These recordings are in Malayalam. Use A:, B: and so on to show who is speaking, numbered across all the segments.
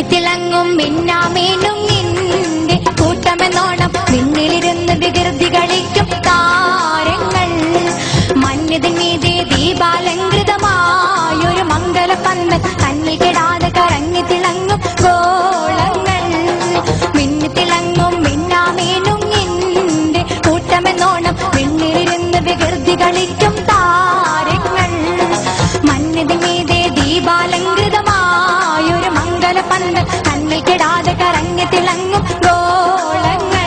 A: മിന്നിത്തിളങ്ങും മിന്നാമീനും നിന്റെ കൂട്ടമെന്നോണം മിന്നിലിരുന്ന് വികൃതി കളിക്കും താരങ്ങൾ മഞ്ഞതിന്മീതെ ദീപാലങ്കൃതമായൊരു മംഗലപന്തൽ തന്നിൽ കെടാതെ കറങ്ങി തിളങ്ങും ഗോളങ്ങൾ മിന്നിത്തിളങ്ങും മിന്നാമീനും നിന്റെ കൂട്ടമെന്നോണം മിന്നിലിരുന്ന് വികൃതി കളിക്കും താരങ്ങൾ മഞ്ഞതിന്മീതെ ദീപാലങ്കൃതമായൊരു മംഗലപന്തൽ തന്നിൽ കെടാതെ കറങ്ങി തിളങ്ങും ഗോളങ്ങൾ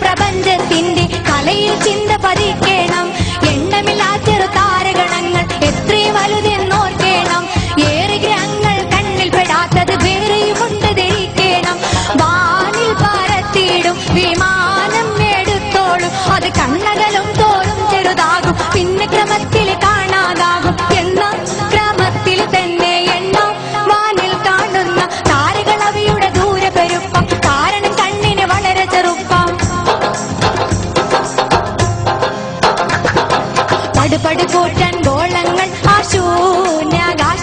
A: പ്രപഞ്ചത്തിന്റെ കലയിൽ ചിന്ത പതിക്കണം എണ്ണമില്ലാത്തൊരു താരഗണങ്ങൾ എത്രയും വലുതെന്നോർക്കണം ഏറെ ഗ്രഹങ്ങൾ കണ്ണിൽ പെടാത്തത് വേറെയുമുണ്ട് ധരിക്കണം വാനിൽ പറത്തിയിടും വിമാനം എടുത്തോളും അത് കണ്ണകലും തോറും ചെറുതാകും പിന്നെ ക്രമത്തിൽ കാണാതാകും എന്ന ക്രമത്തിൽ തന്നെ എണ്ണം വാനിൽ കാണുന്ന താരകൾ അവയുടെ ദൂരെ പെരുപ്പം കാരണം കണ്ണിന് വളരെ ചെറുപ്പം പടുകൂറ്റൻ ഗോളങ്ങൾ ആ ശൂന്യാകാശക്കടലിൽ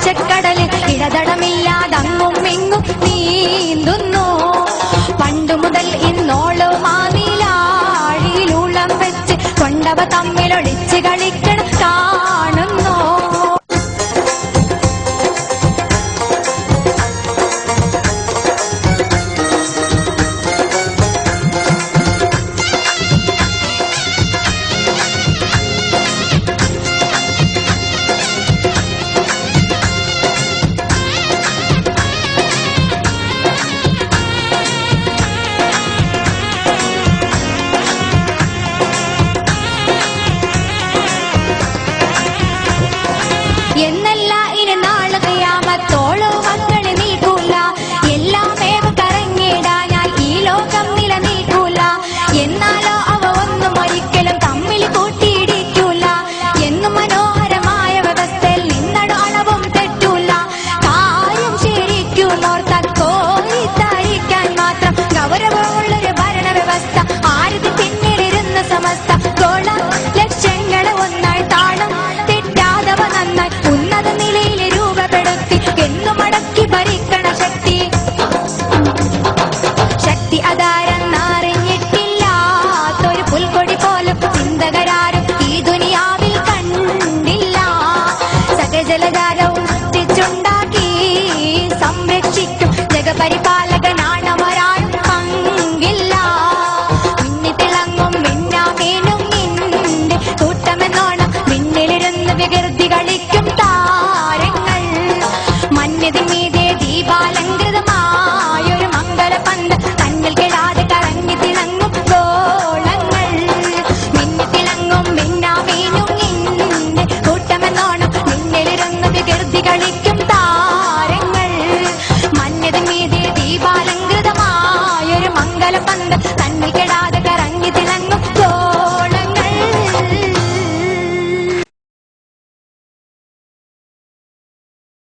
A: ഇടതടമില്ലാതങ്ങും ഇങ്ങും നീന്തുന്നു പണ്ടു മുതൽ ഇന്നോളം ആ നീലാഴിയിലൂളം വെച്ച് കൊണ്ടവ തമ്മിലൊളിച്ച് കളിക്ക